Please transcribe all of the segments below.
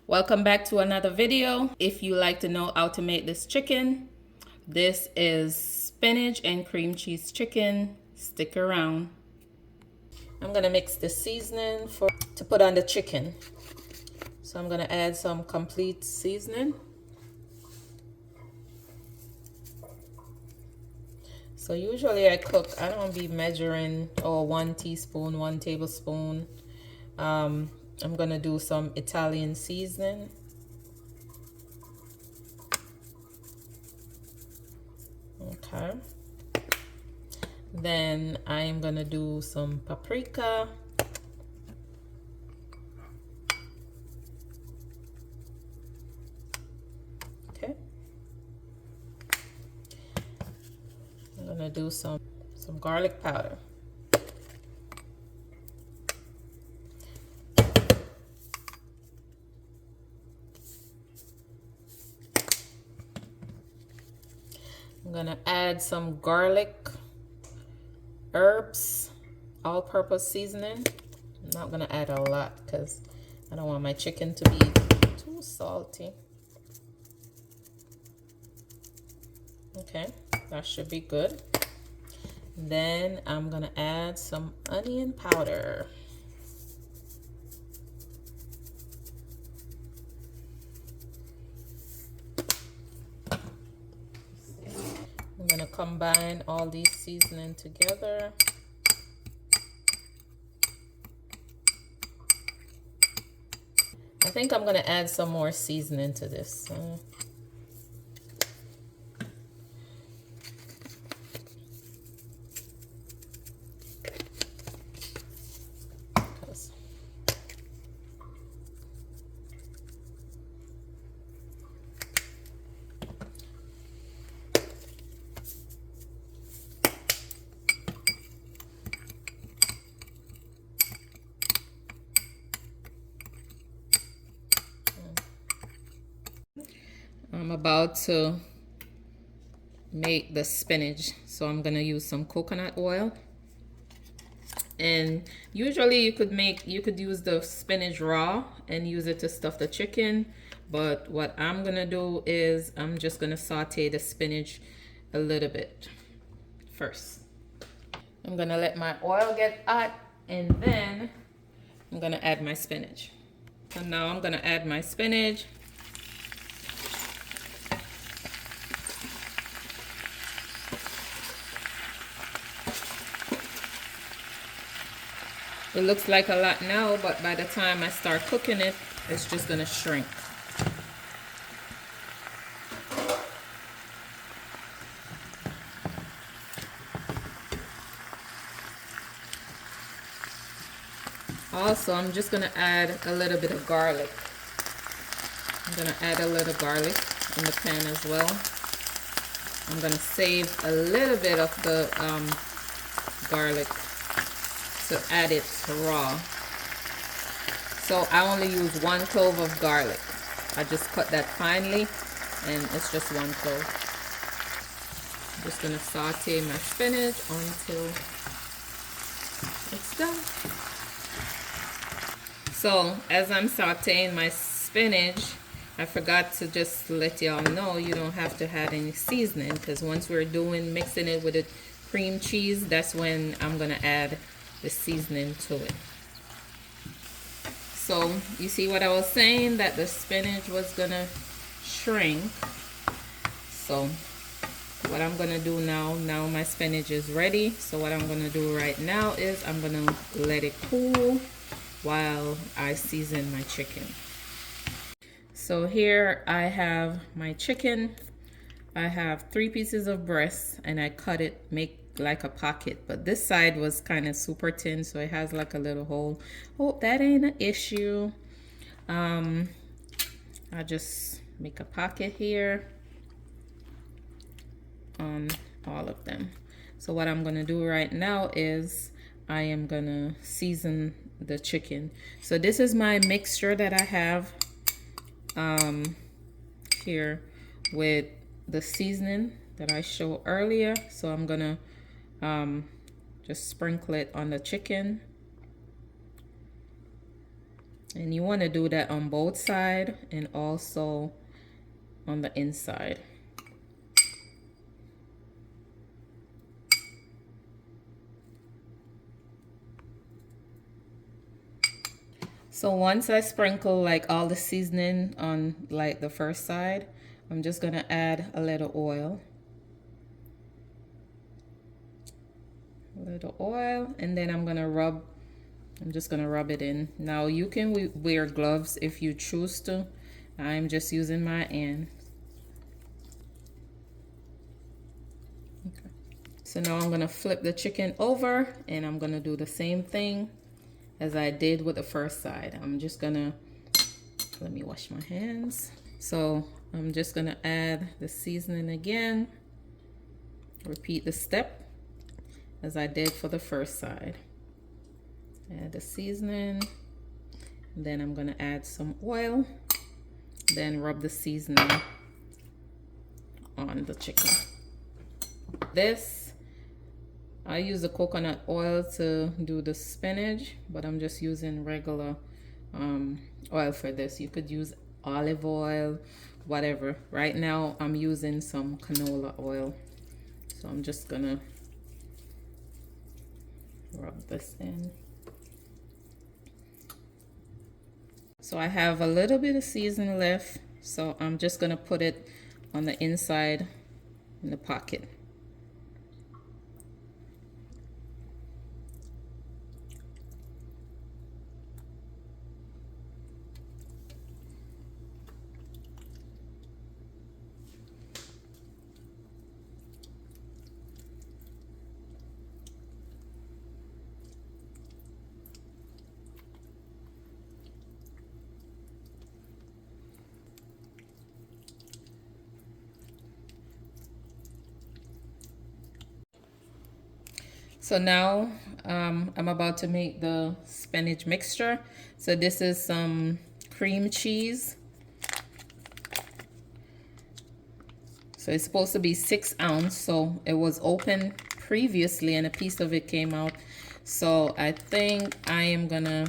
Welcome back to another video. If you like to know how to make this chicken, this is spinach and cream cheese chicken. Stick around. I'm gonna mix the seasoning to put on the chicken. So I'm gonna add some complete seasoning. So usually I don't be measuring 1 teaspoon, 1 tablespoon. I'm gonna do some Italian seasoning. Okay. Then I am gonna do some paprika. Okay. I'm gonna do some garlic powder. I'm gonna add some garlic, herbs, all-purpose seasoning. I'm not gonna add a lot because I don't want my chicken to be too salty. Okay, that should be good. Then I'm gonna add some onion powder. I'm gonna combine all these seasoning together. I think I'm gonna add some more seasoning to this. I'm about to make the spinach, so I'm gonna use some coconut oil. And usually you could use the spinach raw and use it to stuff the chicken, but what I'm gonna do is I'm just gonna saute the spinach a little bit first. I'm gonna let my oil get hot, and then I'm gonna add my spinach. So now I'm gonna add my spinach. It looks like a lot now, but by the time I start cooking it, it's just gonna shrink. Also, I'm just gonna add a little bit of garlic. I'm gonna add a little garlic in the pan as well. I'm gonna save a little bit of the garlic to add it raw. So I only use 1 clove of garlic. I just cut that finely, and it's just 1 clove. I'm just gonna saute my spinach until it's done. So as I'm sauteing my spinach, I forgot to just let y'all know you don't have to add any seasoning, because once we're mixing it with the cream cheese, that's when I'm gonna add the seasoning to it. So you see what I was saying, that the spinach was gonna shrink. So what I'm gonna do now my spinach is ready. So what I'm gonna do right now is I'm gonna let it cool while I season my chicken. So here I have my chicken. I have 3 pieces of breast, and I cut it, make like a pocket, but this side was kind of super thin, so it has like a little hole. Oh, that ain't an issue. I just make a pocket here on all of them. So what I'm gonna do right now is I am gonna season the chicken. So this is my mixture that I have here with the seasoning that I showed earlier. So I'm gonna just sprinkle it on the chicken. And you want to do that on both sides and also on the inside. So once I sprinkle like all the seasoning on like the first side, I'm just gonna add a little oil. A little oil, and then I'm just gonna rub it in. Now you can wear gloves if you choose to. I'm just using my hand. Okay. So now I'm gonna flip the chicken over and I'm gonna do the same thing as I did with the first side. I'm just gonna, let me wash my hands. So I'm just gonna add the seasoning again. Repeat the step as I did for the first side. Add the seasoning, then I'm gonna add some oil, then rub the seasoning on the chicken. This, I use the coconut oil to do the spinach, but I'm just using regular oil for this. You could use olive oil, whatever. Right now I'm using some canola oil. So I'm just gonna rub this in. So I have a little bit of seasoning left, so I'm just gonna put it on the inside in the pocket. So now I'm about to make the spinach mixture. So this is some cream cheese. So it's supposed to be 6 ounces. So it was open previously and a piece of it came out. So I think I am gonna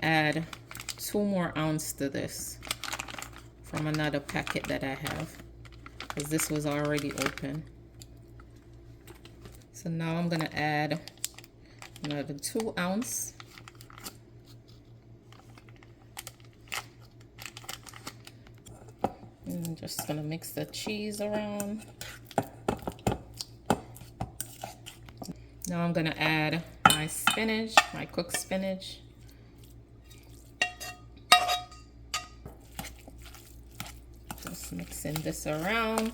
add 2 more ounces to this from another packet that I have, because this was already open. So now I'm gonna add another 2 ounces. And I'm just gonna mix the cheese around. Now I'm gonna add my spinach, my cooked spinach. Just mixing this around.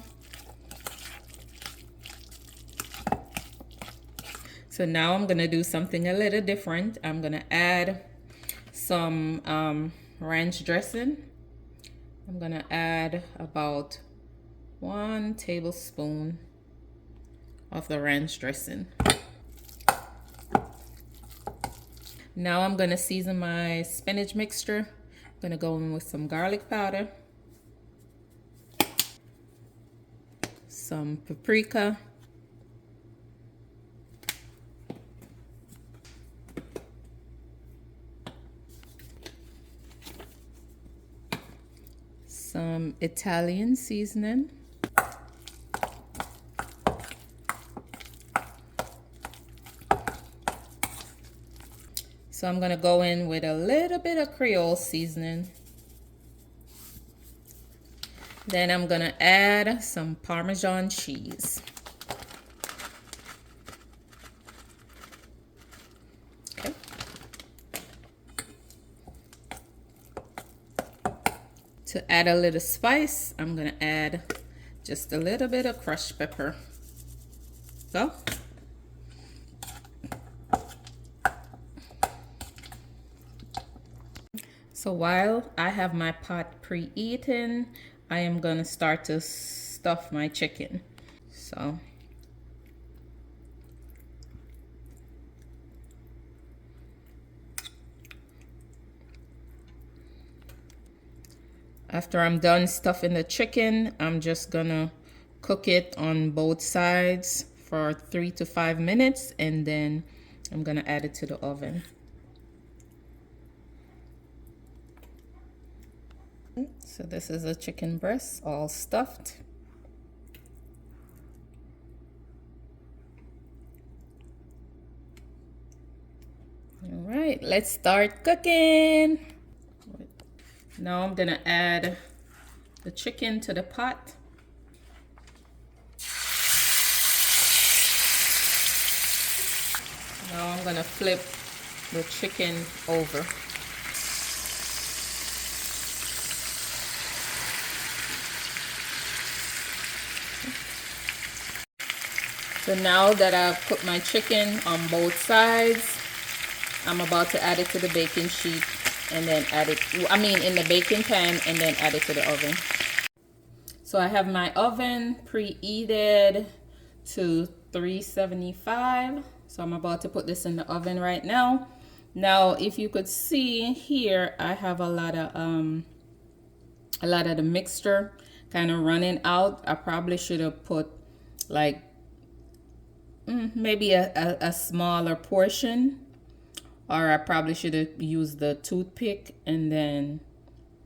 So now I'm gonna do something a little different. I'm gonna add some ranch dressing. I'm gonna add about 1 tablespoon of the ranch dressing. Now I'm gonna season my spinach mixture. I'm gonna go in with some garlic powder, some paprika, some Italian seasoning, so I'm gonna go in with a little bit of Creole seasoning. Then I'm gonna add some Parmesan cheese. Okay. To add a little spice, I'm gonna add just a little bit of crushed pepper. So, while I have my pot preheating, I am gonna start to stuff my chicken. So after I'm done stuffing the chicken, I'm just gonna cook it on both sides for 3 to 5 minutes, and then I'm gonna add it to the oven. So this is a chicken breast, all stuffed. All right, let's start cooking. Now I'm gonna add the chicken to the pot. Now I'm gonna flip the chicken over. So now that I've cooked my chicken on both sides, I'm about to add it to the baking sheet and then add it, in the baking pan, and then add it to the oven. So I have my oven preheated to 375. So I'm about to put this in the oven right now. Now, if you could see here, I have a lot of the mixture kind of running out. I probably should have put like maybe a smaller portion, or I probably should have used the toothpick and then,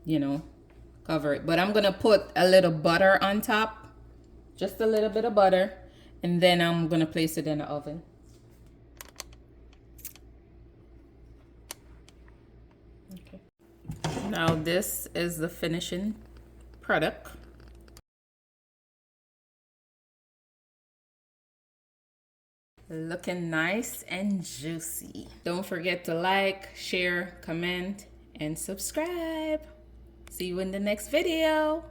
you know, cover it. But I'm gonna put a little butter on top, just a little bit of butter, and then I'm gonna place it in the oven. Okay. Now this is the finishing product. Looking nice and juicy. Don't forget to like, share, comment, and subscribe. See you in the next video.